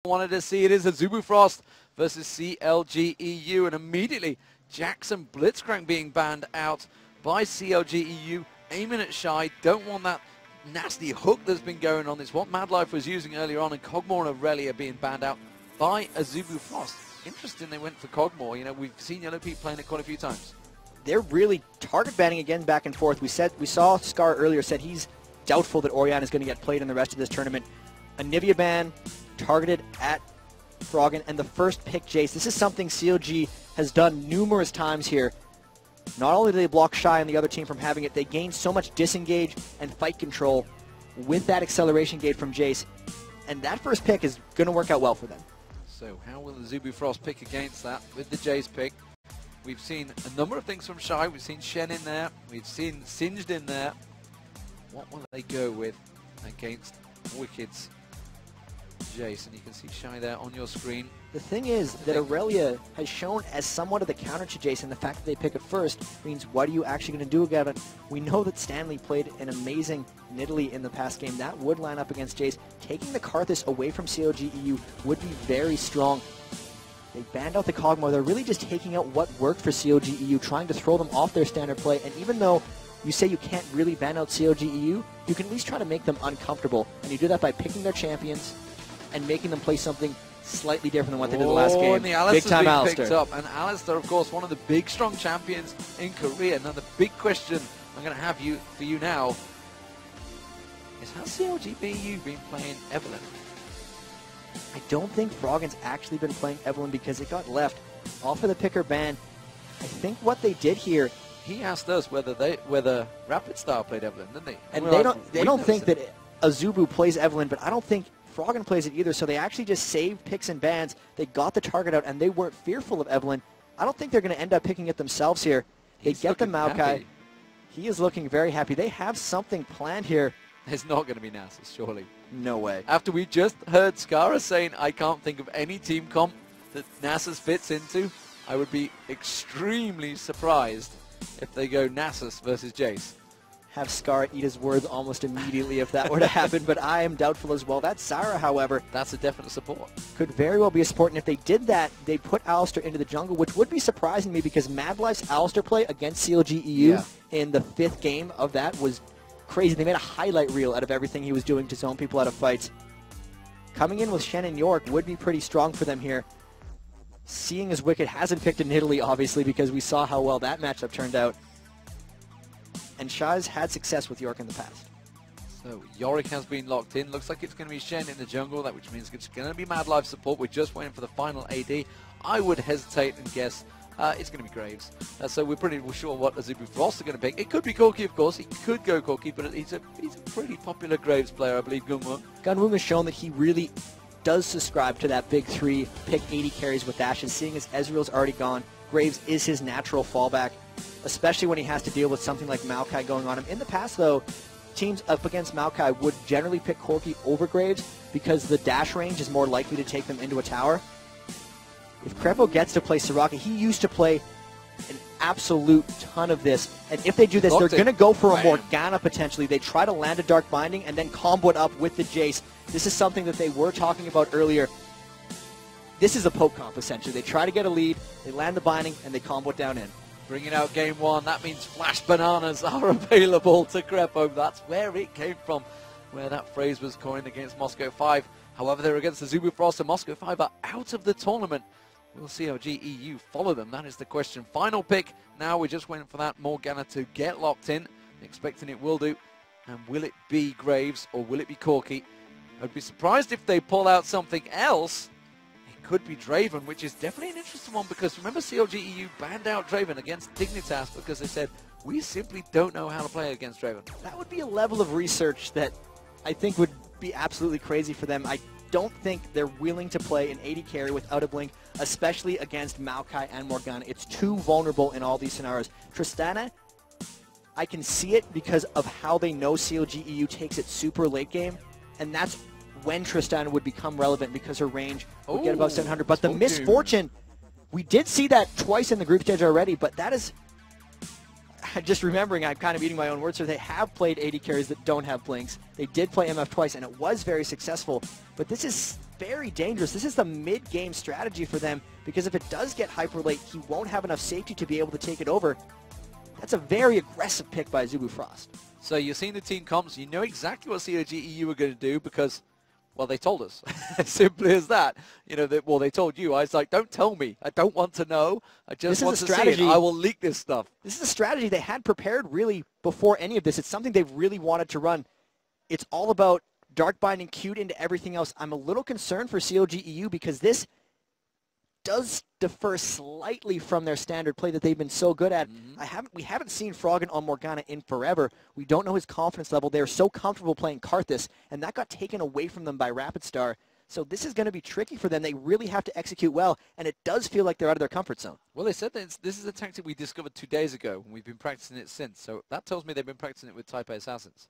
wanted to see. It is Azubu Frost versus CLG EU, and immediately Jackson Blitzcrank being banned out by CLG EU, aiming at Shy. Don't want that nasty hook that's been going on. It's what Madlife was using earlier on, and Cogmore and Aurelia being banned out by Azubu Frost. Interesting they went for Cogmore. You know, we've seen Yellow Pete playing it quite a few times. They're really target banning again back and forth. We saw Scar earlier said he's doubtful that Orion is going to get played in the rest of this tournament. A Nivea ban targeted at Froggen, and the first pick Jace. This is something CLG has done numerous times here. Not only do they block Shy and the other team from having it, they gain so much disengage and fight control with that acceleration gate from Jace. And that first pick is going to work out well for them. So how will the Azubu Frost pick against that with the Jace pick? We've seen a number of things from Shy. We've seen Shen in there. We've seen Singed in there. What will they go with against Wicked's Jace? And you can see Shy there on your screen. The thing is that Aurelia has shown as somewhat of the counter to Jace, and the fact that they pick it first means what are you actually going to do about it? We know that Stanley played an amazing Nidalee in the past game. That would line up against Jace. Taking the Karthus away from CLG EU would be very strong. They banned out the Cogmore. They're really just taking out what worked for CLG EU, trying to throw them off their standard play. And even though you say you can't really ban out CLG EU, you can at least try to make them uncomfortable. And you do that by picking their champions and making them play something slightly different than what they did the last game. And the Alistair's big time being Alistair. picked up. And Alistair, of course, one of the big, strong champions in Korea. Now, the big question I'm going to have for you now is, has CLG EU been playing Evelynn? I don't think Froggen's actually been playing Evelynn because it got left off of the picker ban. I think what they did here, he asked us whether Rapid Star played Evelynn, didn't they? And they don't think that Azubu plays Evelynn, but I don't think Froggen plays it either. So they actually just saved picks and bans. They got the target out, and they weren't fearful of Evelynn. I don't think they're going to end up picking it themselves here. They get the Maokai. Happy. He is looking very happy. They have something planned here. It's not going to be Nasus, surely. No way. After we just heard Skara saying, I can't think of any team comp that Nasus fits into, I would be extremely surprised if they go Nasus versus Jace. Have Skara eat his words almost immediately if that were to happen, but I am doubtful as well. That's Zara, however. That's a definite support. Could very well be a support, and if they did that, they'd put Alistair into the jungle, which would be surprising to me because Madlife's Alistair play against CLG EU in the 5th game of that was crazy. They made a highlight reel out of everything he was doing to zone people out of fights. Coming in with Shen and York would be pretty strong for them here. Seeing as Wicked hasn't picked in Italy, obviously, because we saw how well that matchup turned out. And Shah's had success with York in the past. So Yorick has been locked in. Looks like it's going to be Shen in the jungle, which means it's going to be Madlife support. We're just waiting for the final AD. I would hesitate and guess it's going to be Graves. So we're pretty sure what Azubu Frost are going to pick. It could be Corki, of course. He could go Corki, but he's a pretty popular Graves player, I believe, Gunwoo. Gunwoo has shown that he really does subscribe to that big 3, pick 80 carries with dashes. Seeing as Ezreal's already gone, Graves is his natural fallback, especially when he has to deal with something like Maokai going on him. In the past, though, teams up against Maokai would generally pick Corki over Graves because the dash range is more likely to take them into a tower. If Crepo gets to play Soraka, he used to play an absolute ton of this. And if they do this, they're going to go for a Morgana potentially. They try to land a Dark Binding and then combo it up with the Jace. This is something that they were talking about earlier. This is a poke comp, essentially. They try to get a lead, they land the Binding, and they combo it down in. Bringing out game 1, that means Flash Bananas are available to Crepo. That's where it came from, where that phrase was coined against Moscow 5. However, they're against the Azubu Frost, and Moscow 5 are out of the tournament. Will CLG EU follow them? That is the question. Final pick. Now we're just waiting for that Morgana to get locked in. Expecting it will do. And will it be Graves or will it be Corki? I'd be surprised if they pull out something else. It could be Draven, which is definitely an interesting one because remember CLG EU banned out Draven against Dignitas because they said, we simply don't know how to play against Draven. That would be a level of research that I think would be absolutely crazy for them. I don't think they're willing to play an 80 carry without a blink, especially against Maokai and Morgana. It's too vulnerable in all these scenarios. Tristana, I can see it because of how they know CLG EU takes it super late game, and that's when Tristana would become relevant because her range would get about 700. But the misfortune, we did see that twice in the group stage already, but that is, just remembering, I'm kind of eating my own words here. They have played 80 carries that don't have blinks. They did play MF twice, and it was very successful. But this is very dangerous. This is the mid-game strategy for them, because if it does get hyper late, he won't have enough safety to be able to take it over. That's a very aggressive pick by Azubu Frost. So you're seeing the team comps. You know exactly what CLG EU are going to do because, well, they told us. As simply as that. You know, they told you. I was like, don't tell me. I don't want to know. I just want to see it. I will leak this stuff. This is a strategy they had prepared really before any of this. It's something they really wanted to run. It's all about Dark Binding queued into everything else. I'm a little concerned for CLG EU because this does differ slightly from their standard play that they've been so good at. We haven't seen Froggen on Morgana in forever. We don't know his confidence level. They're so comfortable playing Karthus, and that got taken away from them by Rapid Star. So this is going to be tricky for them. They really have to execute well, and it does feel like they're out of their comfort zone. Well, they said that this is a tactic we discovered 2 days ago, and we've been practicing it since. So that tells me they've been practicing it with Type A Assassins.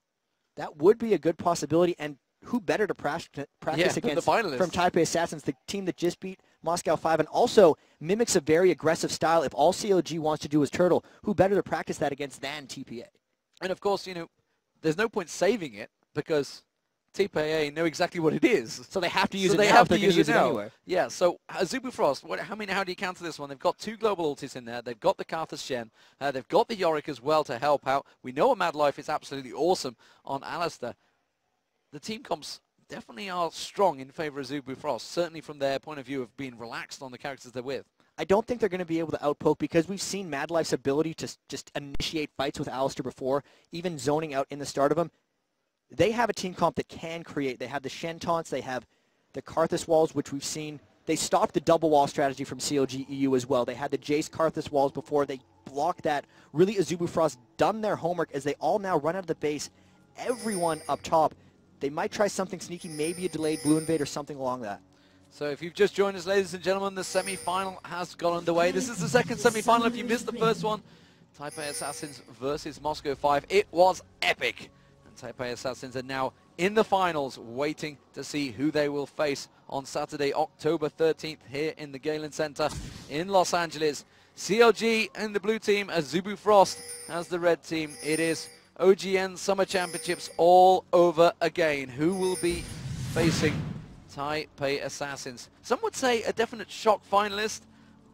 That would be a good possibility, and who better to practice against from Type A Assassins, the team that just beat Moscow 5 and also mimics a very aggressive style. If all CLG wants to do is turtle, who better to practice that against than TPA? And of course, you know, there's no point saving it because TPA know exactly what it is. So they have to use it now. They have to use it now. Anyway. Yeah, so Azubu Frost, how do you counter this one? They've got 2 global ultis in there. They've got the Karthus Shen. They've got the Yorick as well to help out. We know a Mad Life is absolutely awesome on Alistair. The team comps definitely are strong in favor of Azubu Frost, certainly from their point of view of being relaxed on the characters they're with. I don't think they're going to be able to outpoke because we've seen Mad Life's ability to just initiate fights with Alistair before, even zoning out in the start of them. They have a team comp that can create. They have the Shen taunts, they have the Karthus walls, which we've seen. They stopped the double wall strategy from CLG EU as well. They had the Jace Karthus walls before. They blocked that. Really, Azubu Frost done their homework as they all now run out of the base. Everyone up top. They might try something sneaky, maybe a delayed blue invade or something along that. So if you've just joined us, ladies and gentlemen, the semi-final has got underway. This is the second semi-final. If you missed the first one, Type A Assassins versus Moscow 5. It was epic. And Type A Assassins are now in the finals, waiting to see who they will face on Saturday, October 13th, here in the Galen Center in Los Angeles. CLG and the blue team, Azubu Frost as the red team. It is OGN Summer Championships all over again. Who will be facing Type A Assassins? Some would say a definite shock finalist,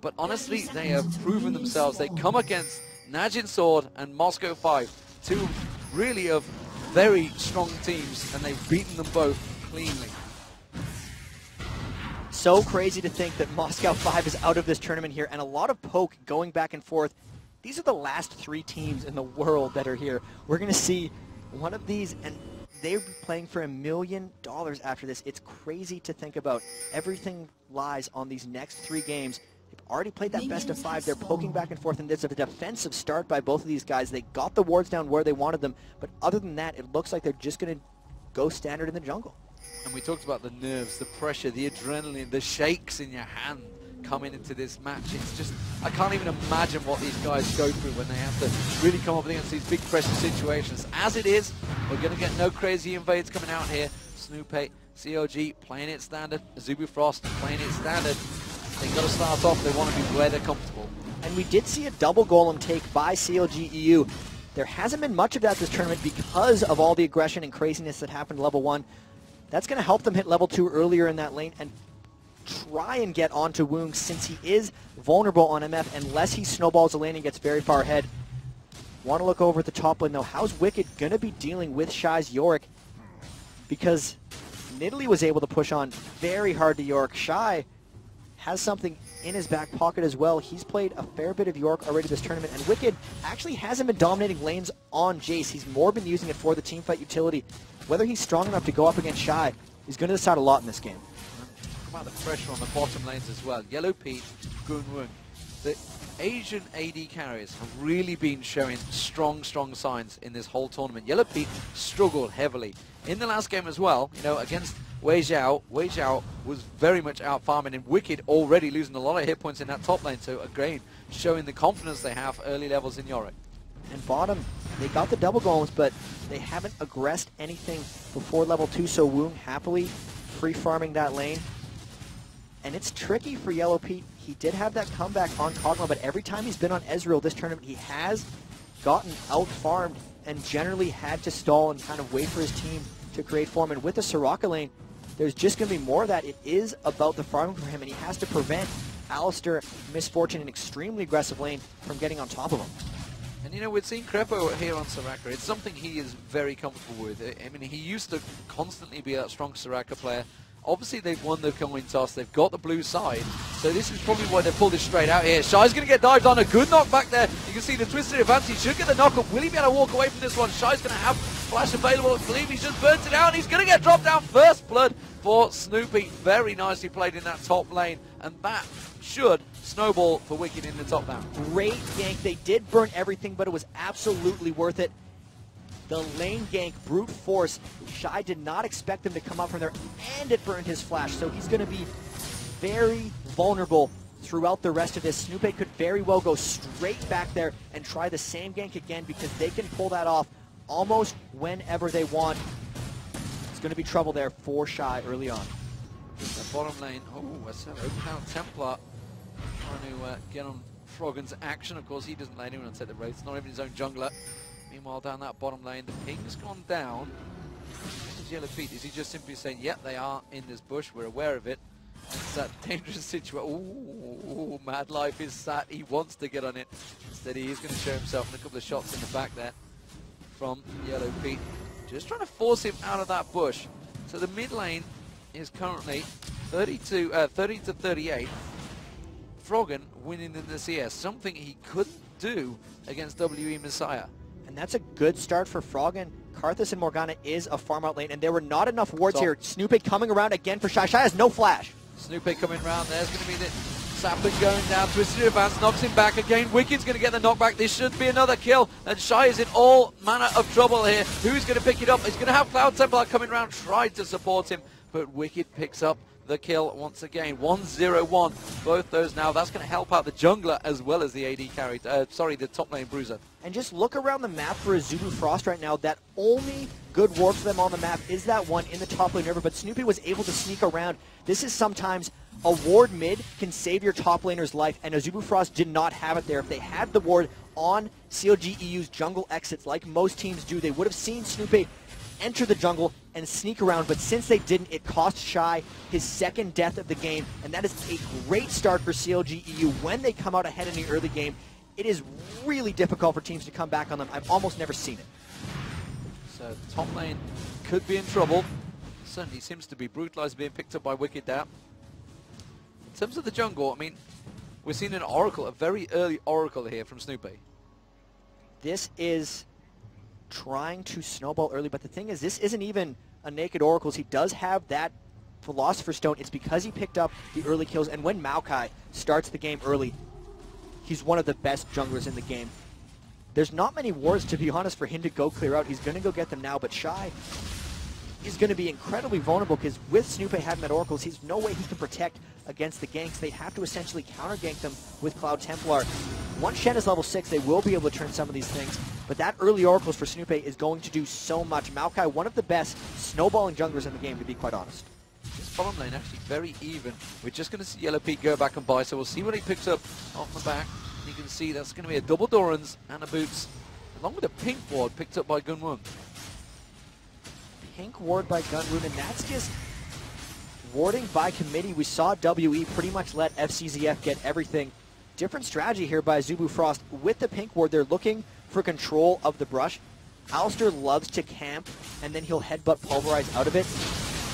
but honestly, they have proven themselves. They come against Najin Sword and Moscow 5, 2 really of very strong teams, and they've beaten them both cleanly. So crazy to think that Moscow 5 is out of this tournament here, and a lot of poke going back and forth. These are the last 3 teams in the world that are here. We're going to see one of these, and they'll be playing for $1 million after this. It's crazy to think about. Everything lies on these next 3 games. They've already played that best of 5. They're poking back and forth, and there's a defensive start by both of these guys. They got the wards down where they wanted them, but other than that, it looks like they're just going to go standard in the jungle. And we talked about the nerves, the pressure, the adrenaline, the shakes in your hand coming into this match. It's just, I can't even imagine what these guys go through when they have to really come up against these big pressure situations. As it is, we're going to get no crazy invades coming out here. Snoop8, CLG playing it standard, Azubu Frost playing it standard. They've got to start off, they want to be where they're comfortable. And we did see a double golem take by CLG EU. There hasn't been much of that this tournament because of all the aggression and craziness that happened level 1. That's going to help them hit level 2 earlier in that lane and try and get onto Woong since he is vulnerable on MF unless he snowballs the lane and gets very far ahead. Want to look over at the top lane though. How's Wicked going to be dealing with Shy's Yorick? Because Nidalee was able to push on very hard to Yorick. Shy has something in his back pocket as well. He's played a fair bit of Yorick already this tournament, and Wicked actually hasn't been dominating lanes on Jace. He's more been using it for the teamfight utility. Whether he's strong enough to go up against Shy, he's going to decide a lot in this game. Talk about the pressure on the bottom lanes as well. Yellow Pete, Gun Woong. The Asian AD carriers have really been showing strong signs in this whole tournament. Yellow Pete struggled heavily in the last game as well, you know, against Wei Zhao. Wei Zhao was very much out farming, and Wicked already losing a lot of hit points in that top lane, so again, showing the confidence they have early levels in Yorick. And bottom, they got the double golems, but they haven't aggressed anything before level 2, so Woong happily free farming that lane. And it's tricky for Yellow Pete. He did have that comeback on Kog'Maw, but every time he's been on Ezreal this tournament, he has gotten out-farmed and generally had to stall and kind of wait for his team to create form. And with the Soraka lane, there's just going to be more of that. It is about the farming for him, and he has to prevent Alistair, Misfortune, an extremely aggressive lane, from getting on top of him. And you know, we've seen Crepo here on Soraka. It's something he is very comfortable with. I mean, he used to constantly be a strong Soraka player. Obviously, they've won the coin toss. They've got the blue side. So this is probably why they pulled it straight out here. Shai's going to get dived on. A good knockback there. You can see the twisted advance. He should get the knock-up. Will he be able to walk away from this one? Shai's going to have flash available. I believe he's just burnt it out. He's going to get dropped down. First blood for Snoopy. Very nicely played in that top lane. And that should snowball for Wicked in the top now. Great gank. They did burn everything, but it was absolutely worth it. The lane gank, brute force. Shai did not expect him to come up from there, and it burned his flash. So he's going to be very vulnerable throughout the rest of this. Snoopy could very well go straight back there and try the same gank again, because they can pull that off almost whenever they want. It's going to be trouble there for Shai early on. The bottom lane. Oh, that's an open out Templar trying to get on Froggen's action. Of course, he doesn't let anyone take the race. Not even his own jungler. Meanwhile, down that bottom lane, the ping has gone down. Is Yellow Pete? Is he just simply saying, yep, they are in this bush, we're aware of it? It's that dangerous situation. Ooh, Mad Life is sat. He wants to get on it. Instead, he is going to show himself in a couple of shots in the back there from Yellow Pete. Just trying to force him out of that bush. So the mid lane is currently 30 to 38. Froggen winning in the CS, something he couldn't do against WE Messiah. And that's a good start for Froggen. Karthus and Morgana is a farm out lane, and there were not enough wards here. Snoopy coming around again for Shai. Shai has no flash. Snoopy coming around. There's going to be the sapling going down. Twisted advance knocks him back again. Wicked's going to get the knockback. This should be another kill. And Shai is in all manner of trouble here. Who's going to pick it up? He's going to have Cloud Templar coming around, tried to support him, but Wicked picks up the kill once again. 1-0-1. Both those now. That's going to help out the jungler as well as the AD carry. The top lane bruiser. And just look around the map for Azubu Frost right now. That only good ward for them on the map is that one in the top lane river, but Snoopy was able to sneak around. This is sometimes a ward mid can save your top laner's life, and Azubu Frost did not have it there. If they had the ward on CLG EU's jungle exits like most teams do, they would have seen Snoopy enter the jungle and sneak around, but since they didn't, it cost Shai his second death of the game, and that is a great start for CLG EU. When they come out ahead in the early game, it is really difficult for teams to come back on them. I've almost never seen it. So top lane could be in trouble. Certainly seems to be brutalized, being picked up by Wicked there. In terms of the jungle, I mean, we're seeing an Oracle, a very early Oracle here from Snoopy. This is trying to snowball early, but the thing is, this isn't even a naked Oracles. He does have that Philosopher's Stone. It's because he picked up the early kills, and when Maokai starts the game early, he's one of the best junglers in the game. There's not many wards, to be honest, for him to go clear out. He's going to go get them now, but Shai is going to be incredibly vulnerable, because with Snoopy having that Oracles, he's no way he can protect against the ganks. They have to essentially counter-gank them with Cloud Templar. Once Shen is level 6, they will be able to turn some of these things, but that early Oracles for Snoopy is going to do so much. Maokai, one of the best snowballing junglers in the game, to be quite honest. This bottom lane actually very even. We're just going to see Yellow Pete go back and buy, so we'll see what he picks up off the back. You can see that's going to be a double Dorans and a Boots, along with a pink ward picked up by Gunwon. Pink ward by Gunwoon, and that's just warding by committee. We saw WE pretty much let FCZF get everything. Different strategy here by Azubu Frost. With the pink ward, they're looking for control of the brush. Alistair loves to camp, and then he'll headbutt Pulverize out of it.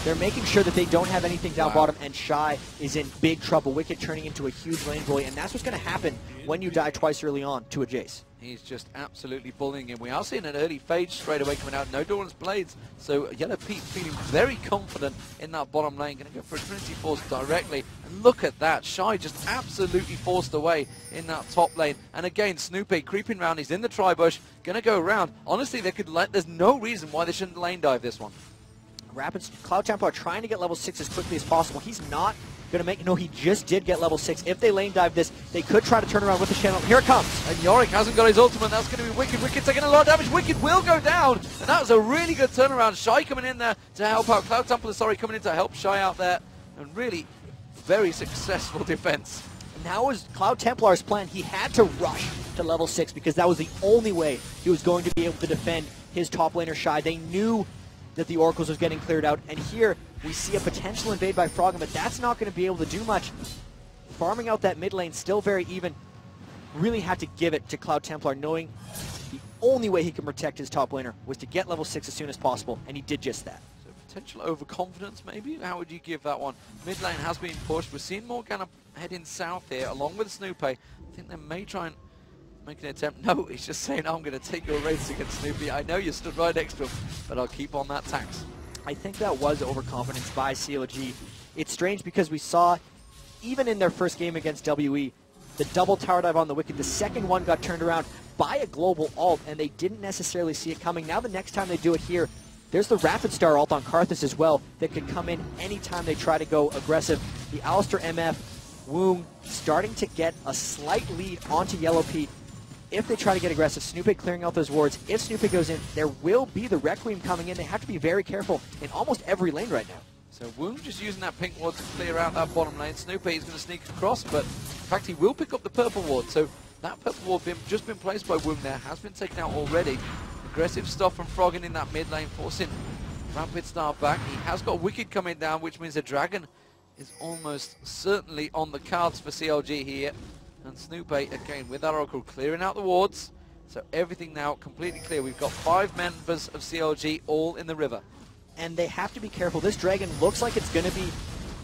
They're making sure that they don't have anything down bottom, and Shai is in big trouble. Wicked turning into a huge lane bully, and that's what's going to happen when you die twice early on to a Jace. He's just absolutely bullying him. We are seeing an early fade straight away coming out. No Doran's Blades, so Yellow Pete feeling very confident in that bottom lane. Going to go for a Trinity Force directly. And look at that. Shai just absolutely forced away in that top lane. And again, Snoopy creeping around. He's in the tri-bush. Going to go around. Honestly, there's no reason why they shouldn't lane dive this one. Rapids, Cloud Templar trying to get level 6 as quickly as possible. He's not going to make, no, he just did get level 6. If they lane dive this, they could try to turn around with the channel. Here it comes. And Yorick hasn't got his ultimate. That's going to be Wicked. Wicked taking a lot of damage. Wicked will go down. And that was a really good turnaround. Shai coming in there to help out. Cloud Templar, coming in to help Shai out there. And really very successful defense. And that was Cloud Templar's plan. He had to rush to level 6 because that was the only way he was going to be able to defend his top laner Shai. They knew that the Oracles was getting cleared out, and here we see a potential invade by Froggen, but that's not going to be able to do much. Farming out that mid lane, still very even. Really had to give it to Cloud Templar, knowing the only way he can protect his top laner was to get level 6 as soon as possible, and he did just that. So potential overconfidence, maybe? How would you give that one? Mid lane has been pushed. We're seeing Morgana heading south here, along with Snoopy. I think they may try and make an attempt. No, he's just saying, I'm going to take your race against Snoopy. I know you stood right next to him, but I'll keep on that tax. I think that was overconfidence by CLG. It's strange because we saw, even in their first game against WE, the double tower dive on the Wicked, the second one got turned around by a global ult, and they didn't necessarily see it coming. Now the next time they do it here, there's the Rapid Star ult on Karthus as well that could come in anytime they try to go aggressive. The Alistair MF, Woong starting to get a slight lead onto Yellow Pete. If they try to get aggressive, Snoopy clearing out those wards. If Snoopy goes in, there will be the Requiem coming in. They have to be very careful in almost every lane right now. So Woong just using that pink ward to clear out that bottom lane. Snoopy is going to sneak across, but in fact he will pick up the purple ward. So that purple ward just been placed by Woong there, has been taken out already. Aggressive stuff from Froggen in that mid lane, forcing Rapid Star back. He has got Wicked coming down, which means a Dragon is almost certainly on the cards for CLG here. And Snoopy, again, with that Oracle, clearing out the wards. So everything now completely clear. We've got 5 members of CLG all in the river. And they have to be careful. This Dragon looks like it's going to be...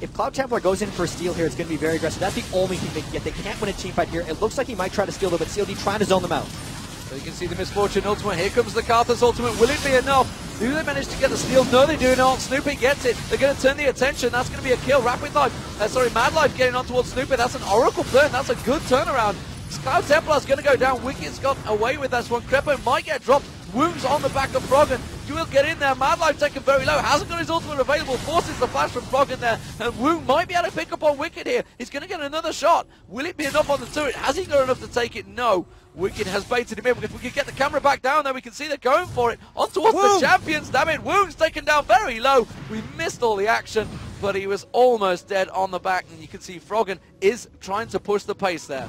If Cloud Templar goes in for a steal here, it's going to be very aggressive. That's the only thing they can get. They can't win a team fight here. It looks like he might try to steal them, but CLG trying to zone them out. So you can see the Misfortune ultimate. Here comes the Karthus ultimate. Will it be enough? Do they manage to get the steal? No, they do not. Snoopy gets it. They're going to turn the attention. That's going to be a kill. Mad Life getting on towards Snoopy. That's an Oracle burn. That's a good turnaround. Cloud Templar's going to go down. Wicked's got away with this one. Crepo might get dropped. Wounds on the back of Froggen. You will get in there. Mad Life taken very low. Hasn't got his ultimate available. Forces the flash from Froggen there. And Woong might be able to pick up on Wicked here. He's going to get another shot. Will it be enough on the turret? Has he got enough to take it? No. Wicked has baited him in. If we can get the camera back down there, we can see they're going for it. On towards the champions. Damn it. Woong's taken down very low. We missed all the action, but he was almost dead on the back. And you can see Froggen is trying to push the pace there.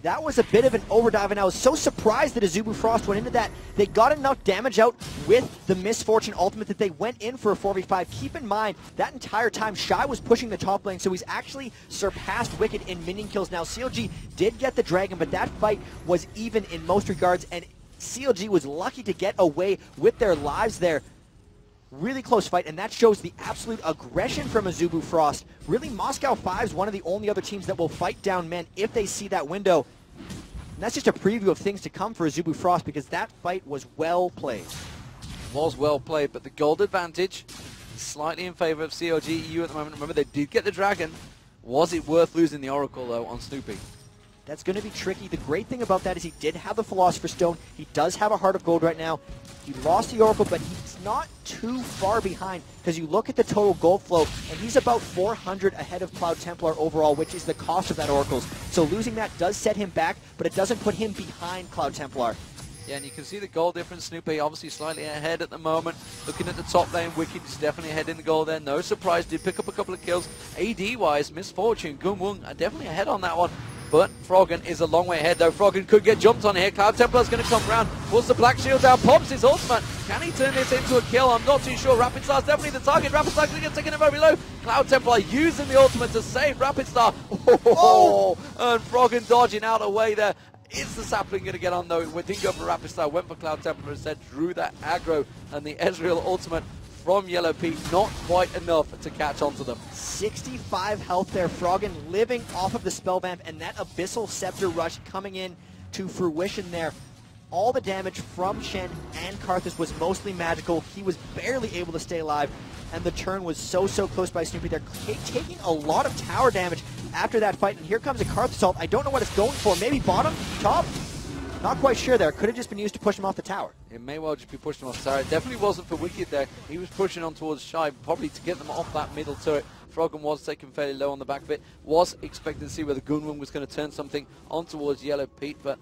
That was a bit of an overdive, and I was so surprised that Azubu Frost went into that. They got enough damage out with the Misfortune ultimate that they went in for a 4v5. Keep in mind, that entire time, Shy was pushing the top lane, so he's actually surpassed Wicked in minion kills. Now, CLG did get the Dragon, but that fight was even in most regards, and CLG was lucky to get away with their lives there. Really close fight, and that shows the absolute aggression from Azubu Frost. Really, Moscow 5 is one of the only other teams that will fight down men if they see that window. And that's just a preview of things to come for Azubu Frost, because that fight was well played. Was well played, but the gold advantage is slightly in favor of CLG EU at the moment. Remember, they did get the Dragon. Was it worth losing the Oracle, though, on Snoopy? That's going to be tricky. The great thing about that is he did have the Philosopher's Stone. He does have a Heart of Gold right now. He lost the Oracle, but he's not too far behind, because you look at the total gold flow, and he's about 400 ahead of Cloud Templar overall, which is the cost of that Oracles. So losing that does set him back, but it doesn't put him behind Cloud Templar. Yeah, and you can see the goal difference. Snoopy obviously slightly ahead at the moment. Looking at the top lane, Wicked is definitely ahead in the goal there. No surprise, did pick up a couple of kills. AD-wise, Misfortune, Woong are definitely ahead on that one. But Froggen is a long way ahead, though. Froggen could get jumped on here. Cloud Templar's going to come round. Pulls the Black Shield down. Pops his ultimate. Can he turn this into a kill? I'm not too sure. Rapid Star's definitely the target. Rapid Star's going to get taken very low. Cloud Templar using the ultimate to save Rapid Star. Oh! And Froggen dodging out away there. Is the sapling going to get on, though? We didn't go for Rapid Star. Went for Cloud Templar instead. Drew that aggro. And the Ezreal ultimate from Yellow Pete, not quite enough to catch onto them. 65 health there. Froggen living off of the spell vamp, and that Abyssal Scepter rush coming in to fruition there. All the damage from Shen and Karthus was mostly magical. He was barely able to stay alive, and the turn was so close by Snoopy. They're taking a lot of tower damage after that fight, and here comes a Karthus ult. I don't know what it's going for. Maybe bottom? Top? Not quite sure there. Could have just been used to push him off the tower. It may well just be pushed him off the tower. It definitely wasn't for Wicked there. He was pushing on towards Shy, probably to get them off that middle turret. Froggen was taken fairly low on the back of it. Was expecting to see whether Gunwin was going to turn something on towards Yellow Pete, but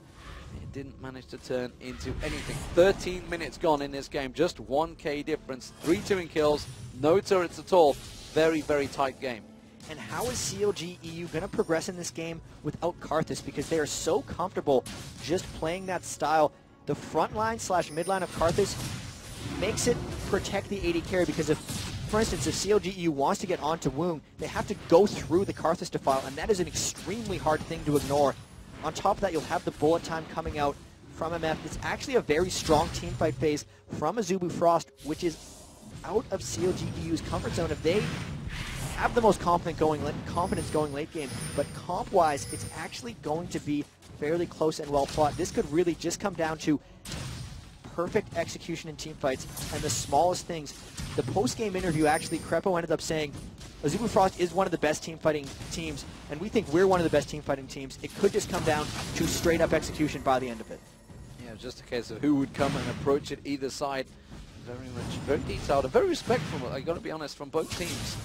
it didn't manage to turn into anything. 13 minutes gone in this game. Just 1k difference. 3-2 in kills. No turrets at all. Very tight game. And how is CLG EU going to progress in this game without Karthus? Because they are so comfortable just playing that style. The front line / mid line of Karthus makes it protect the AD carry, because if for instance, if CLG EU wants to get onto Woong, they have to go through the Karthus defile, and that is an extremely hard thing to ignore. On top of that, you'll have the bullet time coming out from MF. It's actually a very strong teamfight phase from Azubu Frost, which is out of CLG EU's comfort zone. If they have the most confidence going late game, but comp-wise, it's actually going to be fairly close and well fought. This could really just come down to perfect execution in teamfights and the smallest things. The post-game interview, actually, Crepo ended up saying, Azubu Frost is one of the best team-fighting teams, and we think we're one of the best team-fighting teams. It could just come down to straight-up execution by the end of it. Yeah, just a case of who would come and approach it either side. Very detailed and very respectful, I got to be honest, from both teams.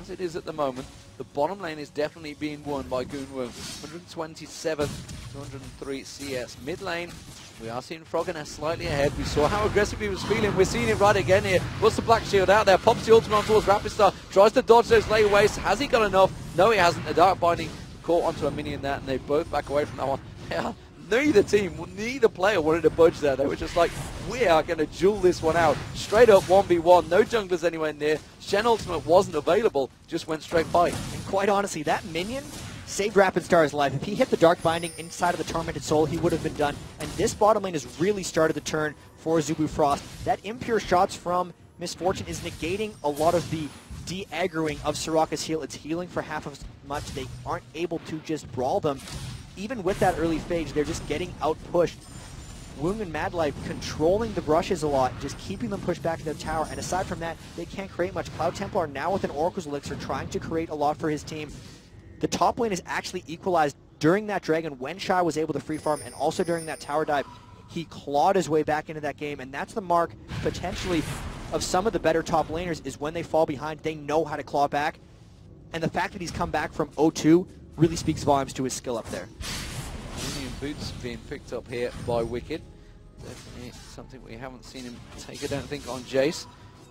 As it is at the moment, the bottom lane is definitely being won by Goonwoo. 127 to 103 CS. Mid lane, we are seeing Froggen slightly ahead. We saw how aggressive he was feeling. We're seeing it right again here. What's the Black Shield out there? Pops the ultimate on towards Rapid Star. Tries to dodge those layaways. Has he got enough? No, he hasn't. The Dark Binding caught onto a minion there, and they both back away from that one. Yeah. Neither player wanted to budge there. They were just like, we are going to duel this one out. Straight up 1v1, no junglers anywhere near. Shen ultimate wasn't available, just went straight by. And quite honestly, that minion saved Rapid Star's life. If he hit the Dark Binding inside of the Tormented Soul, he would have been done. And this bottom lane has really started to turn for Azubu Frost. That impure shots from Misfortune is negating a lot of the de-aggroing of Soraka's heal. It's healing for half as much. They aren't able to just brawl them. Even with that early phase, they're just getting out-pushed. Woong and Mad Life controlling the brushes a lot, just keeping them pushed back to their tower. And aside from that, they can't create much. Cloud Templar now with an Oracle's Elixir trying to create a lot for his team. The top lane is actually equalized during that Dragon when Shy was able to free farm, and also during that tower dive. He clawed his way back into that game, and that's the mark, potentially, of some of the better top laners, is when they fall behind, they know how to claw back. And the fact that he's come back from 0-2 really speaks volumes to his skill up there. Union Boots being picked up here by Wicked. Definitely something we haven't seen him take, I don't think, on Jace.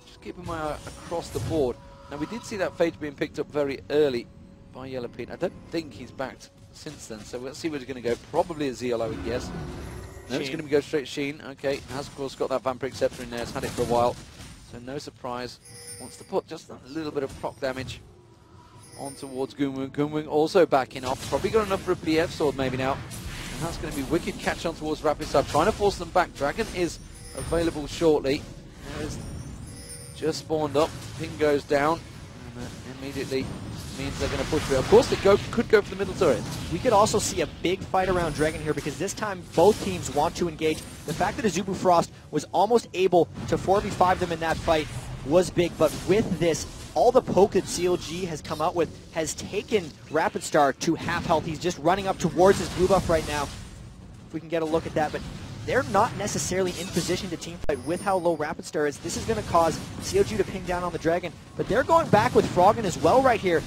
Just keep an eye across the board. Now, we did see that Phage being picked up very early by Yellow Pete. I don't think he's backed since then, so we'll see where he's going to go. Probably a Zeal, I would guess. No, it's going to go straight Sheen. Okay, has of course got that Vampiric Scepter in there. Has had it for a while, so no surprise. Wants to put just a little bit of proc damage on towards Goonwoo. Goonwoo also backing off. Probably got enough for a PF sword maybe now. And that's going to be Wicked catch on towards Rapid Star, trying to force them back. Dragon is available shortly. There's just spawned up. Ping goes down. And immediately means they're going to push through. Of course, they could go for the middle turret. We could also see a big fight around Dragon here, because this time both teams want to engage. The fact that Azubu Frost was almost able to 4v5 them in that fight was big, but with this, all the poke that CLG has come out with has taken Rapid Star to half health. He's just running up towards his blue buff right now, if we can get a look at that. But they're not necessarily in position to teamfight with how low Rapid Star is. This is going to cause CLG to ping down on the Dragon, but they're going back with Froggen as well right here.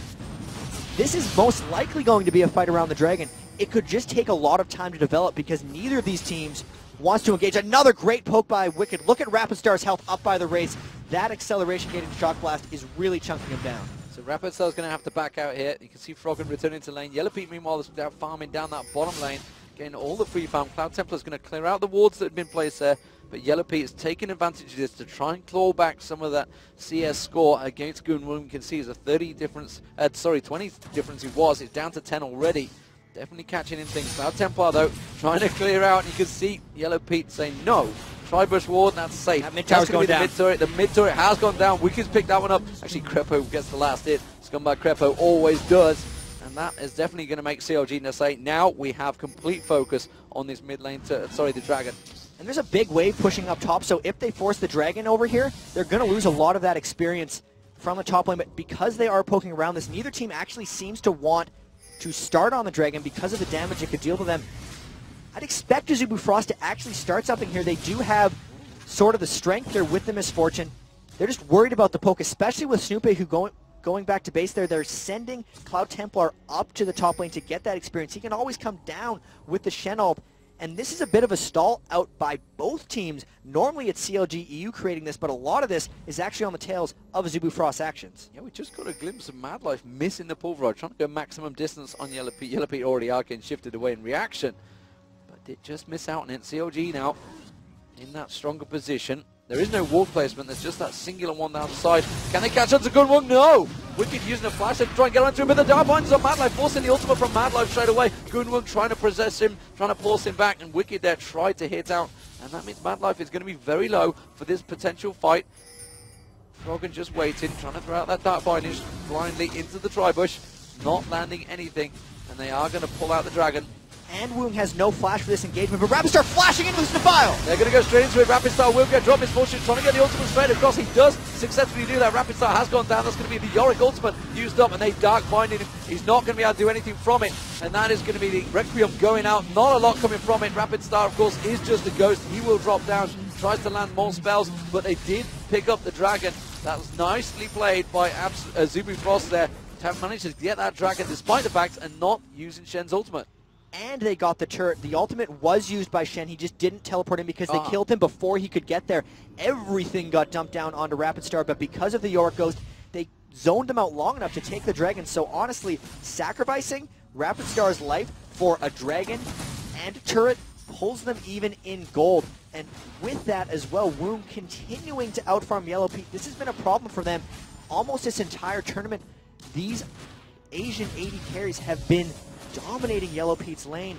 This is most likely going to be a fight around the Dragon. It could just take a lot of time to develop, because neither of these teams wants to engage. Another great poke by Wicked. Look at Rapid Star's health up by the Wraiths. That acceleration gated Shock Blast is really chunking him down. So Rapid Star's going to have to back out here. You can see Froggen returning to lane. Yellow Pete, meanwhile, is farming down that bottom lane, getting all the free farm. Cloud Templar's going to clear out the wards that had been placed there, but Yellow Pete is taking advantage of this to try and claw back some of that CS score against Goonwoo. You can see it's a 20 difference he was. It's down to 10 already. Definitely catching in things. Cloud Templar, though, trying to clear out. And you can see Yellow Pete saying no. Tri-Bush Ward, that's safe. That mid-tower's going down. The mid-turret has gone down. Wicked's picked that one up. Actually, Crepo gets the last hit. Scumbag Crepo always does. And that is definitely going to make CLG say, now we have complete focus on this mid lane, the Dragon. And there's a big wave pushing up top, so if they force the Dragon over here, they're going to lose a lot of that experience from the top lane. But because they are poking around this, neither team actually seems to want to start on the Dragon because of the damage it could deal to them. I'd expect Azubu Frost to actually start something here. They do have sort of the strength there with the Misfortune. They're just worried about the poke, especially with Snoopy, who going back to base there. They're sending Cloud Templar up to the top lane to get that experience. He can always come down with the Shen ult. And this is a bit of a stall out by both teams. Normally it's CLG EU creating this, but a lot of this is actually on the tails of Azubu Frost's actions. Yeah, we just got a glimpse of Mad Life missing the pulverize, trying to go maximum distance on Yellow Pete. Yellow Pete already arcane shifted away in reaction, but did just miss out on it. CLG now in that stronger position. There is no wall placement, there's just that singular one down the side. Can they catch on to Gunwung? No! Wicked using a flash to try and get onto him, but the dive binds on Madlife, forcing the ultimate from Madlife straight away. Gunwung trying to possess him, trying to force him back, and Wicked there tried to hit out. And that means Madlife is going to be very low for this potential fight. Froggen just waiting, trying to throw out that dark bindage blindly into the tri-bush, not landing anything, and they are going to pull out the dragon. And Woong has no flash for this engagement, but Rapidstar flashing into the defile! They're going to go straight into it. Rapidstar will get dropped. Misfortune trying to get the ultimate straight across. He does successfully do that. Rapidstar has gone down. That's going to be the Yorick ultimate used up, and they dark binding him. He's not going to be able to do anything from it, and that is going to be the Requiem going out. Not a lot coming from it. Rapidstar, of course, is just a ghost. He will drop down, tries to land more spells, but they did pick up the dragon. That was nicely played by Azubu Frost there. Managed to get that dragon despite the fact and not using Shen's ultimate. And they got the turret. The ultimate was used by Shen. He just didn't teleport in because they killed him before he could get there. Everything got dumped down onto Rapidstar, but because of the Yorick Ghost, they zoned him out long enough to take the dragon. So honestly, sacrificing Rapidstar's life for a dragon and turret pulls them even in gold. And with that as well, Woong continuing to outfarm Yellow Pete. This has been a problem for them almost this entire tournament. These Asian AD carries have been dominating Yellow Pete's lane.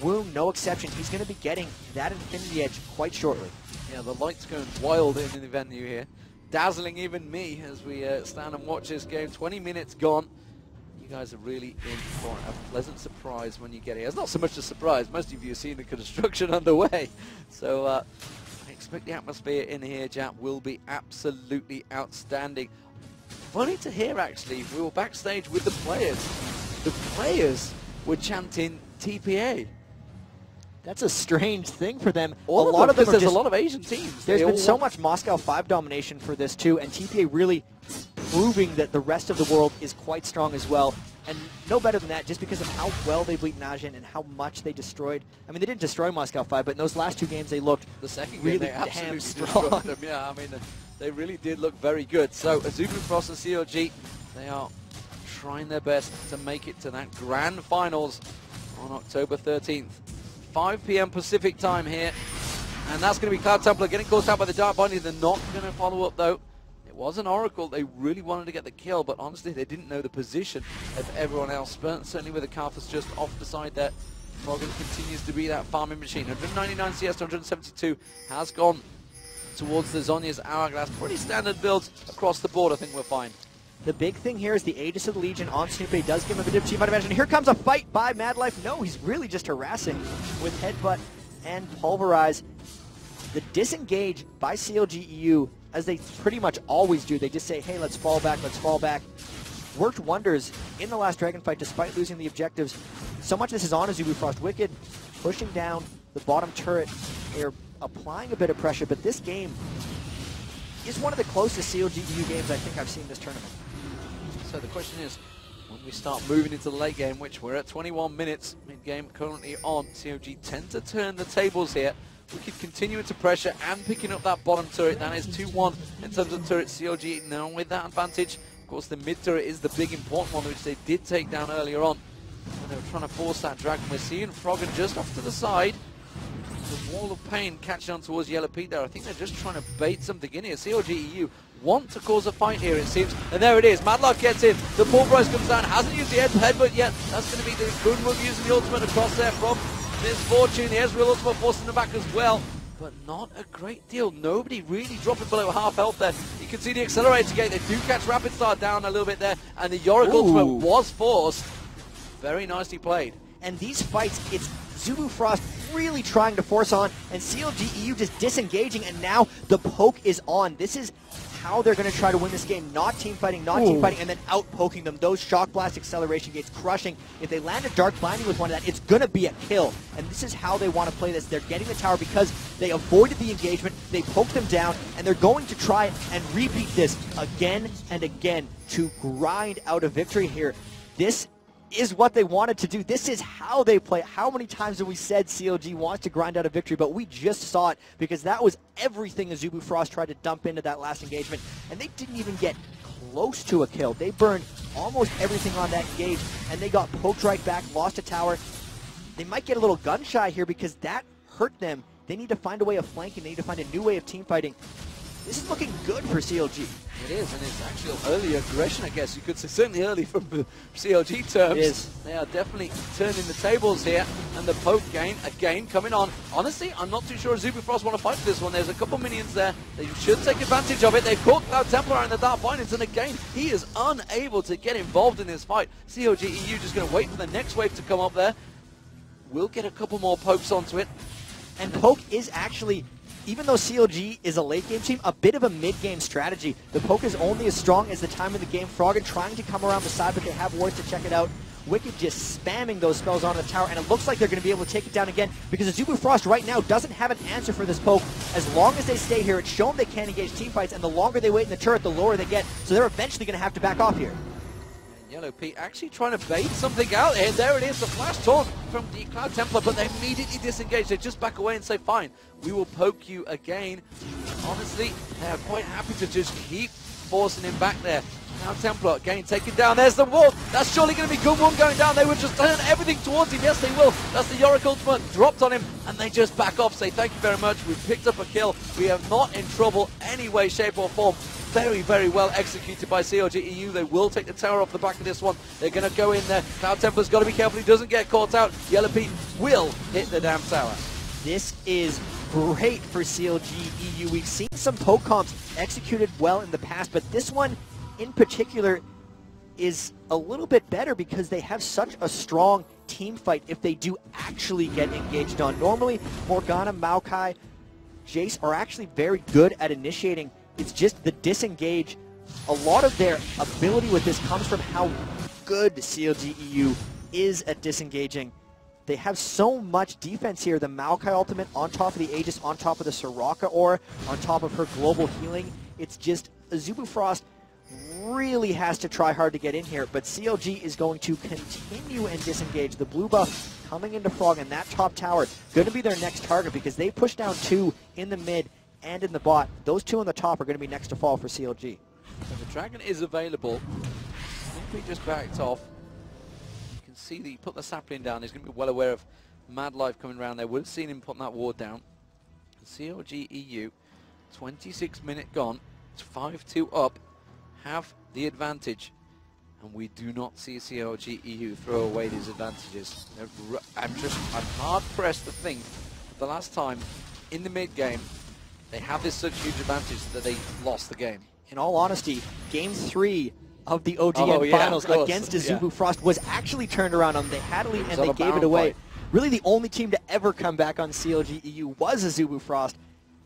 Woong, no exception. He's going to be getting that Infinity Edge quite shortly. Yeah, the light's going wild in the venue here. Dazzling even me as we stand and watch this game. 20 minutes gone. You guys are really in for a pleasant surprise when you get here. It's not so much a surprise. Most of you have seen the construction underway. So I expect the atmosphere in here, Jap, will be absolutely outstanding. Funny to hear, actually, we were backstage with the players. The players were chanting TPA. That's a strange thing for them. A lot of them there's a lot of Asian teams. There's been so much Moscow 5 domination for this too, and TPA really proving that the rest of the world is quite strong as well. And no better than that, just because of how well they beat Najin and how much they destroyed. I mean, they didn't destroy Moscow 5, but in those last 2 games they looked the second really game, they damn strong. destroyed them. Yeah, I mean, they really did look very good. So Azubu Frost and CLG, they are trying their best to make it to that grand finals on October 13th. 5 p.m. Pacific time here, and that's going to be Cloud Templar getting caught out by the Dark Binding. They're not going to follow up though. It was an Oracle. They really wanted to get the kill, but honestly they didn't know the position of everyone else. Certainly with the Kalphas just off the side there, Froggen continues to be that farming machine. 199 CS to 172 has gone towards the Zhonya's Hourglass. Pretty standard builds across the board. I think we're fine. The big thing here is the Aegis of the Legion on Snoopy does give him a bit of team advantage. And here comes a fight by Madlife. No, he's really just harassing with Headbutt and Pulverize. The disengage by CLG EU, as they pretty much always do, they just say, hey, let's fall back, worked wonders in the last Dragon fight despite losing the objectives. So much of this is on Azubu Frost. Wicked pushing down the bottom turret. They're applying a bit of pressure, but this game is one of the closest CLG EU games I think I've seen this tournament. So the question is, when we start moving into the late game, which we're at 21 minutes, mid-game currently on, CLG tend to turn the tables here. We could continue into pressure and picking up that bottom turret. That is 2-1 in terms of turret. CLG now with that advantage. Of course, the mid turret is the big important one, which they did take down earlier on. And they were trying to force that dragon. We're seeing Froggen just off to the side. The wall of pain catching on towards Yellow Pete there. I think they're just trying to bait something in here. CLG EU want to cause a fight here, it seems. And there it is. Madlock gets in. The Pulverize comes down. Hasn't used the headbutt yet. That's going to be the Gunwung using the ultimate across there from Misfortune. The Ezreal ultimate forcing them back as well. But not a great deal. Nobody really dropping below half health there. You can see the accelerator gate. They do catch Rapidstar down a little bit there. And the Yorick ultimate was forced. Very nicely played. And these fights, it's Azubu Frost really trying to force on, and CLG EU just disengaging, and now the poke is on. This is how they're going to try to win this game. Not team fighting, and then out-poking them. Those Shock Blast acceleration gates crushing. If they land a Dark Binding with one of that, it's going to be a kill. And this is how they want to play this. They're getting the tower because they avoided the engagement, they poked them down, and they're going to try and repeat this again and again to grind out a victory here. This is what they wanted to do. This is how they play. How many times have we said CLG wants to grind out a victory, but we just saw it because that was everything Azubu Frost tried to dump into that last engagement, and they didn't even get close to a kill. They burned almost everything on that engage, and they got poked right back, lost a tower. They might get a little gun shy here because that hurt them They need to find a way of flanking. They need to find a new way of team fighting. This is looking good for CLG. It is, and it's actually early aggression, I guess you could say. Certainly early from the CLG terms. It is. They are definitely turning the tables here, and the poke game again coming on. Honestly, I'm not too sure Azubu Frost want to fight for this one. There's a couple minions there. They should take advantage of it. They've caught Cloud Templar in the Dark Bindings, and again, he is unable to get involved in this fight. CLG EU just going to wait for the next wave to come up there. We'll get a couple more pokes onto it. And poke is actually, even though CLG is a late-game team, a bit of a mid-game strategy. The poke is only as strong as the time of the game. Froggen trying to come around the side, but they have wards to check it out. Wicked just spamming those spells onto the tower, and it looks like they're going to be able to take it down again, because Azubu Frost right now doesn't have an answer for this poke. As long as they stay here, it's shown they can engage team fights, and the longer they wait in the turret, the lower they get. So they're eventually going to have to back off here. Yellow Pete actually trying to bait something out here. There it is, the flash taunt from the Cloud Templar, but they immediately disengage. They just back away and say, fine, we will poke you again. Honestly, they are quite happy to just keep forcing him back there. Cloud Templar again taken down. There's the wall. That's surely going to be good one going down. They would just turn everything towards him. Yes, they will. That's the Yorick ultimate dropped on him, and they just back off, say thank you very much. We've picked up a kill. We are not in trouble any way, shape, or form. Very, very well executed by CLG EU. They will take the tower off the back of this one. They're going to go in there. Cloud Templar's got to be careful he doesn't get caught out. Yellow Pete will hit the damn tower. This is great for CLG EU. We've seen some poke comps executed well in the past, but this one in particular is a little bit better because they have such a strong team fight if they do actually get engaged on. Normally, Morgana, Maokai, Jace are actually very good at initiating. It's just the disengage. A lot of their ability with this comes from how good CLG EU is at disengaging. They have so much defense here. The Maokai ultimate on top of the Aegis, on top of the Soraka aura, on top of her global healing. It's just Azubu Frost really has to try hard to get in here, but CLG is going to continue and disengage. The blue buff coming into Frog, and that top tower going to be their next target because they push down 2 in the mid and in the bot. Those 2 on the top are going to be next to fall for CLG. So the dragon is available. I think he just backed off. You can see that he put the sapling down. He's going to be well aware of Mad Life coming around there. Would have seen him putting that ward down. CLG EU, 26 minute gone. It's 5-2 up. Have the advantage. And we do not see CLG EU throw away these advantages. I'm hard pressed to think the last time in the mid game they have this such huge advantage that they lost the game. In all honesty, Game 3 of the OGN Finals against Azubu Frost was actually turned around on them. They had a lead and they gave it away. Really the only team to ever come back on CLG EU was Azubu Frost.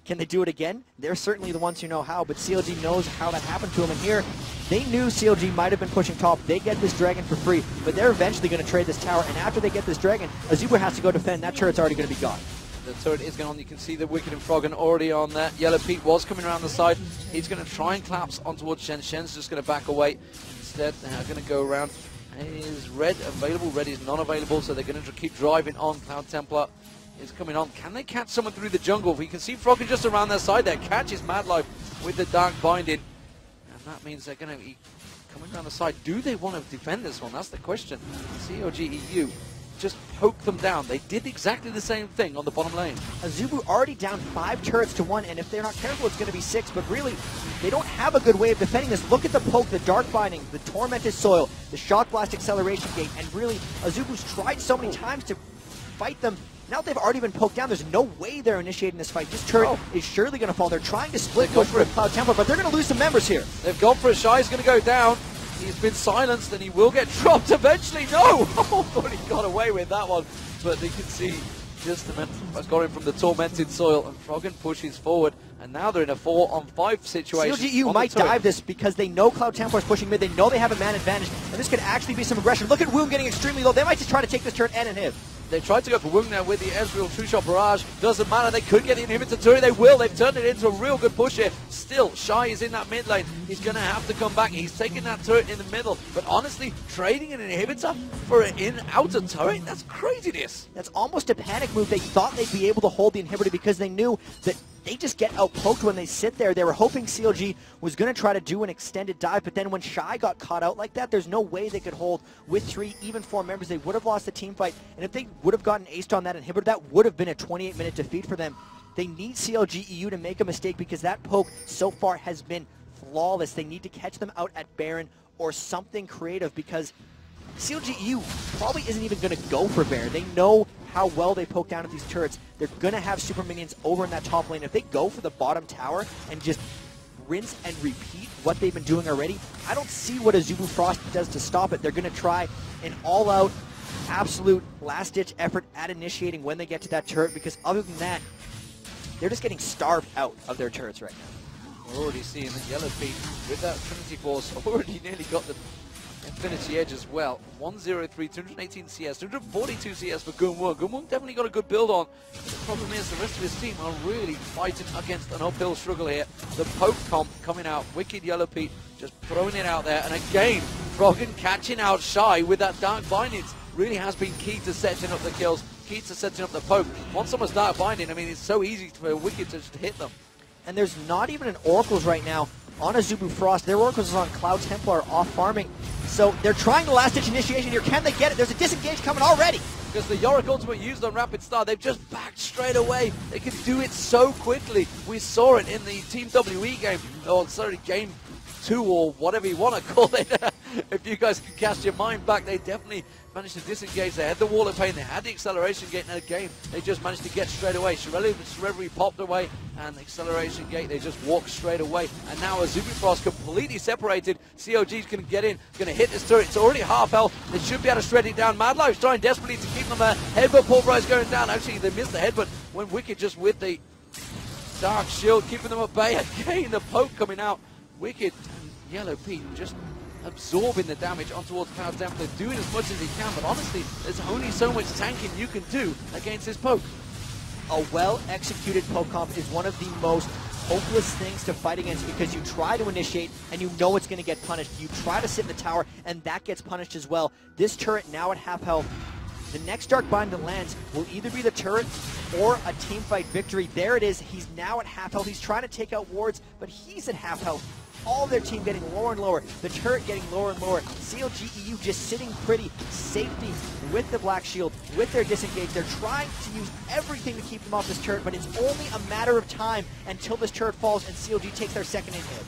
Can they do it again? They're certainly the ones who know how, but CLG knows how that happened to them. And here, they knew CLG might have been pushing top. They get this dragon for free, but they're eventually going to trade this tower. And after they get this dragon, Azubu has to go defend. That turret's already going to be gone. The turret is going on. You can see the Wicked and Froggen already on there. Yellow Pete was coming around the side. He's going to try and collapse on towards Shen. Shen's just going to back away. Instead, they're going to go around. Is Red available? Red is not available, so they're going to keep driving on. Cloud Templar is coming on. Can they catch someone through the jungle? We can see Froggen just around their side there. Catches Mad Life with the Dark Binding. And that means they're going to be coming around the side. Do they want to defend this one? That's the question. CLG EU just poke them down. They did exactly the same thing on the bottom lane. Azubu already down 5 turrets to 1, and if they're not careful, it's going to be 6, but really, they don't have a good way of defending this. Look at the poke, the Dark Binding, the Tormented Soil, the Shock Blast Acceleration Gate, and really, Azubu's tried so many times to fight them. Now that they've already been poked down, there's no way they're initiating this fight. This turret is surely going to fall. They're trying to split push for Cloud Templar, but they're going to lose some members here. They've gone for a Shy. He's going to go down. He's been silenced and he will get dropped eventually. No! Oh, thought he got away with that one. But you can see just has got him from the Tormented Soil, and Froggen pushes forward. And now they're in a 4-on-5 situation. CLG EU might dive this because they know Cloud Templar is pushing mid. They know they have a man advantage. And this could actually be some aggression. Look at Wound getting extremely low. They might just try to take this turret and inhib. They tried to go for Wound now with the Ezreal True Shot Barrage. Doesn't matter. They could get the inhibitor turret. They will. They've turned it into a real good push here. Still, Shy is in that mid lane. He's going to have to come back. He's taking that turret in the middle. But honestly, trading an inhibitor for an in-outer turret, that's craziness. That's almost a panic move. They thought they'd be able to hold the inhibitor because they knew that they just get outpoked when they sit there. They were hoping CLG was going to try to do an extended dive, but then when Shy got caught out like that, there's no way they could hold with 3, even 4 members. They would have lost the team fight, and if they would have gotten aced on that inhibitor, that would have been a 28-minute defeat for them. They need CLG EU to make a mistake because that poke so far has been flawless. They need to catch them out at Baron or something creative because CLG EU probably isn't even going to go for Baron. They know how well they poke down at these turrets. They're going to have super minions over in that top lane. If they go for the bottom tower and just rinse and repeat what they've been doing already, I don't see what Azubu Frost does to stop it. They're going to try an all-out, absolute last-ditch effort at initiating when they get to that turret, because other than that, they're just getting starved out of their turrets right now. We're already seeing the Yellow Peak with that Trinity Force already nearly got the Infinity Edge as well. 103, 218 CS, 242 CS for Gunwoo. Gunwoo definitely got a good build on. The problem is the rest of his team are really fighting against an uphill struggle here. The poke comp coming out, Wicked Yellow Pete just throwing it out there. And again, Froggen catching out Shy with that Dark Bindings really has been key to setting up the kills, key to setting up the poke. Once someone's Dark Binding, I mean, it's so easy for Wicked to just hit them. And there's not even an Oracles right now on Azubu Frost. Their Oracles is on Cloud Templar off farming. So they're trying the last ditch initiation here. Can they get it? There's a disengage coming already. Because the Yorick ultimate used on Rapid Star, they've just backed straight away. They can do it so quickly. We saw it in the Team WE game, or sorry, game 2 or whatever you want to call it. If you guys can cast your mind back, they definitely managed to disengage. They had the wall of pain, they had the acceleration gate, and again, they just managed to get straight away. Shirelli popped away, and the acceleration gate, they just walked straight away. And now Azubu Frost completely separated. CLG's going to get in, going to hit this turret. It's already half health. They should be able to shred it down. Mad Life's trying desperately to keep them there. Headbutt Pulverize going down. Actually, they missed the headbutt when Wicked just with the Dark Shield, keeping them at bay. Again, the poke coming out. Wicked and Yellow Pete just absorbing the damage on towards Cloud Templar, doing as much as he can, but honestly, there's only so much tanking you can do against this poke. A well-executed poke comp is one of the most hopeless things to fight against because you try to initiate and you know it's going to get punished. You try to sit in the tower and that gets punished as well. This turret now at half health. The next Dark Bind that lands will either be the turret or a teamfight victory. There it is. He's now at half health. He's trying to take out wards, but he's at half health. All of their team getting lower and lower. The turret getting lower and lower. CLG EU just sitting pretty. Safety with the Black Shield, with their disengage. They're trying to use everything to keep them off this turret, but it's only a matter of time until this turret falls and CLG takes their second in hit.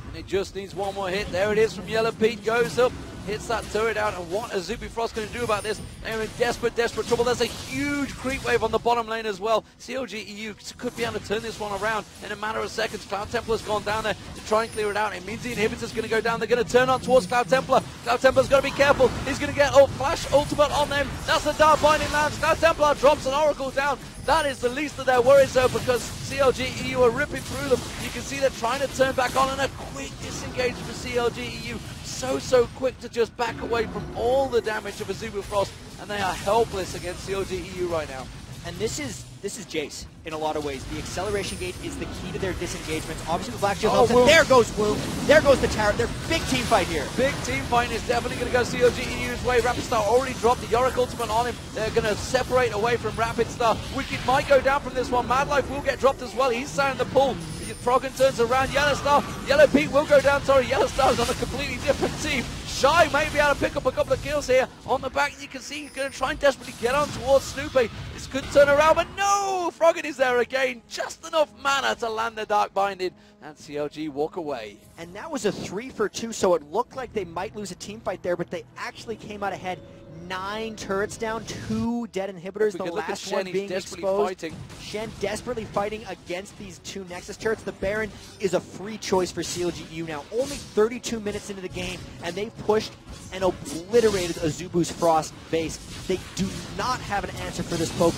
And it just needs one more hit. There it is from Yellow Pete. Goes up, hits that turret out, and what is Azubu Frost going to do about this? They're in desperate trouble. There's a huge creep wave on the bottom lane as well. CLG EU could be able to turn this one around in a matter of seconds. Cloud Templar's gone down there to try and clear it out. It means the inhibitor's going to go down. They're going to turn on towards Cloud Templar. Cloud Templar's got to be careful. He's going to get Flash Ultimate on them. That's the Dark Binding lands. Cloud Templar drops an Oracle down. That is the least of their worries though, because CLG EU are ripping through them. You can see they're trying to turn back on, and a quick disengage for CLG EU. So quick to just back away from all the damage of Azubu Frost, and they are helpless against CLG EU right now. And this is Jace in a lot of ways. The acceleration gate is the key to their disengagements. Obviously the Black Shield and there goes Woo. There goes the tower. They're big team fight here. Big team fight is definitely going to go CLG EU's way. Rapid Star already dropped the Yorick ultimate on him. They're going to separate away from Rapid Star. Wicked might go down from this one. Mad Life will get dropped as well. He's sounding the pull. Froggen turns around. Yellow Pete will go down. Sorry, Yellow Star's on a completely different team. Shy may be able to pick up a couple of kills here. On the back, you can see he's going to try and desperately get on towards Snoopy. This could turn around, but no! Froggen is there again. Just enough mana to land the Dark Binding, and CLG walk away. And that was a 3 for 2, so it looked like they might lose a team fight there, but they actually came out ahead. 9 turrets down, 2 dead inhibitors, the last one being exposed. Shen desperately fighting against these 2 Nexus turrets. The Baron is a free choice for CLG EU now. Only 32 minutes into the game, and they've pushed and obliterated Azubu's Frost base. They do not have an answer for this poke.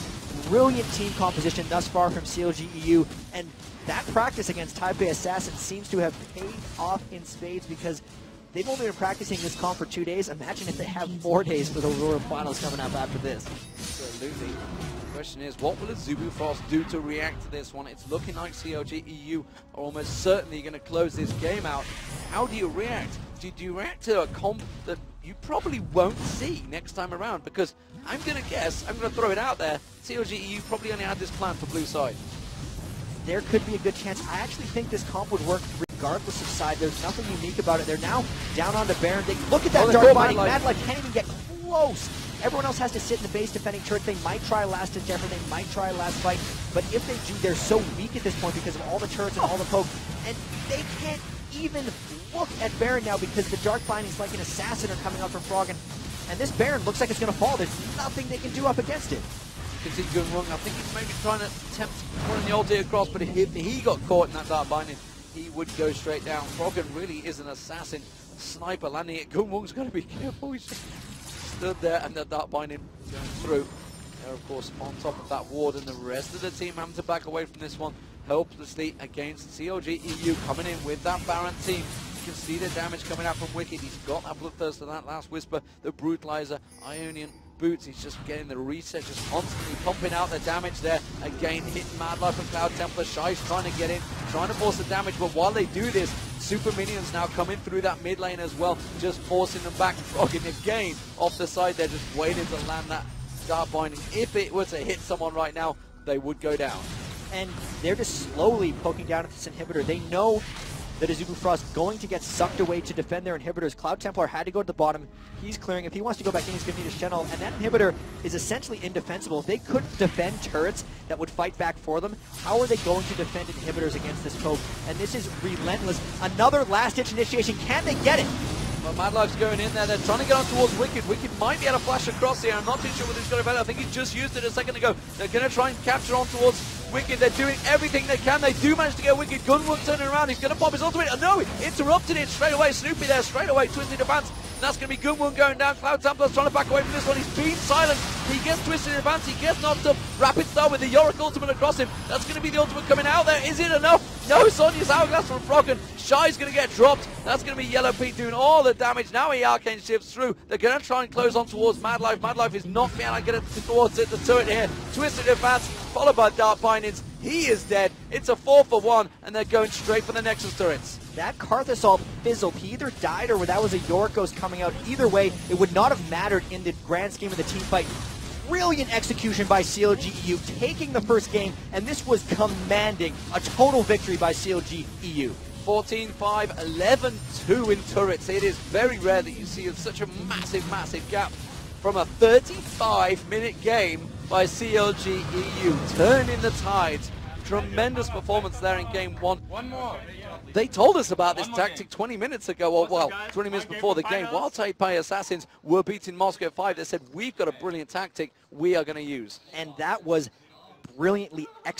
Brilliant team composition thus far from CLG EU, and that practice against Taipei Assassin seems to have paid off in spades because they've only been practicing this comp for 2 days. Imagine if they have 4 days for the Aurora Finals coming up after this. Absolutely. The question is, what will Azubu Frost do to react to this one? It's looking like CLG EU are almost certainly going to close this game out. How do you react? Do you react to a comp that you probably won't see next time around? Because I'm going to guess, I'm going to throw it out there, CLG EU probably only had this plan for blue side. there could be a good chance. I actually think this comp would work regardless of side. There's nothing unique about it. They're now down on the Baron. They look at that dark binding. Mad Life can't even get close. Everyone else has to sit in the base defending turret. They might try last ditch effort. They might try last fight. But if they do, they're so weak at this point because of all the turrets and all the poke. And they can't even look at Baron now because the dark bindings like an assassin are coming out from Froggen. And this Baron looks like it's going to fall. There's nothing they can do up against it. You can see Gunwung. I think he's maybe trying to attempt running the ulti across, but if he got caught in that dark binding, he would go straight down. Froggen really is an assassin. Sniper landing it. Gunwung's got to be careful. He's just stood there and the dark binding going through. They're of course on top of that ward, and the rest of the team having to back away from this one helplessly against CLG EU coming in with that Baron team. You can see the damage coming out from Wicked. He's got that Bloodthirst and that last Whisper, the Brutalizer, Ionian boots. He's just getting the reset, just constantly pumping out the damage there. Again, hitting Mad Life and Cloud Templar. Shy's trying to get in, trying to force the damage, but while they do this, super minions now coming through that mid lane as well, just forcing them back. Froggen again off the side there, just waiting to land that dark binding. If it were to hit someone right now, they would go down. And they're just slowly poking down at this inhibitor. They know that Azubu Frost going to get sucked away to defend their inhibitors. Cloud Templar had to go to the bottom. He's clearing. If he wants to go back in, he's going to need a channel. And that inhibitor is essentially indefensible. If they couldn't defend turrets that would fight back for them, how are they going to defend inhibitors against this poke? And this is relentless. Another last-ditch initiation. Can they get it? Well, Mad Life's going in there. They're trying to get on towards Wicked. Wicked might be able to flash across here. I'm not too sure whether he's got a better. I think he just used it a second ago. They're going to try and capture on towards Wicked. They're doing everything they can. They do manage to get Wicked. Gunwung turning around. He's going to pop his ultimate. Oh no, interrupted it straight away. Snoopy there straight away. Twisted advance. And that's going to be Gunwung going down. Cloud Templar's trying to back away from this one. He's been silent. He gets twisted in advance. He gets knocked up. Rapid Star with the Yorick ultimate across him. That's going to be the ultimate coming out there. Is it enough? No, Sonya's Hourglass from Froggen. Shy's going to get dropped. That's going to be Yellow Pete doing all the damage. Now he arcane shifts through. They're going to try and close on towards Mad Life. Mad Life is not being able to get it towards it. The turret here. Twisted advance, followed by Dark Bindings. He is dead. It's a 4-for-1, and they're going straight for the Nexus turrets. That Karthus ult fizzled. He either died or that was a Yorick Ghost coming out. Either way, it would not have mattered in the grand scheme of the team fight. Brilliant execution by CLG EU, taking the first game, and this was commanding a total victory by CLG EU. 14-5, 11-2 in turrets. It is very rare that you see such a massive, massive gap from a 35-minute game by CLG EU. Turning the tides. Tremendous performance there in game one. One more. They told us about this tactic 20 minutes ago, or well, 20 minutes before the game. While Taipei Assassins were beating Moscow 5, they said, we've got a brilliant tactic we are going to use. And that was brilliantly executed.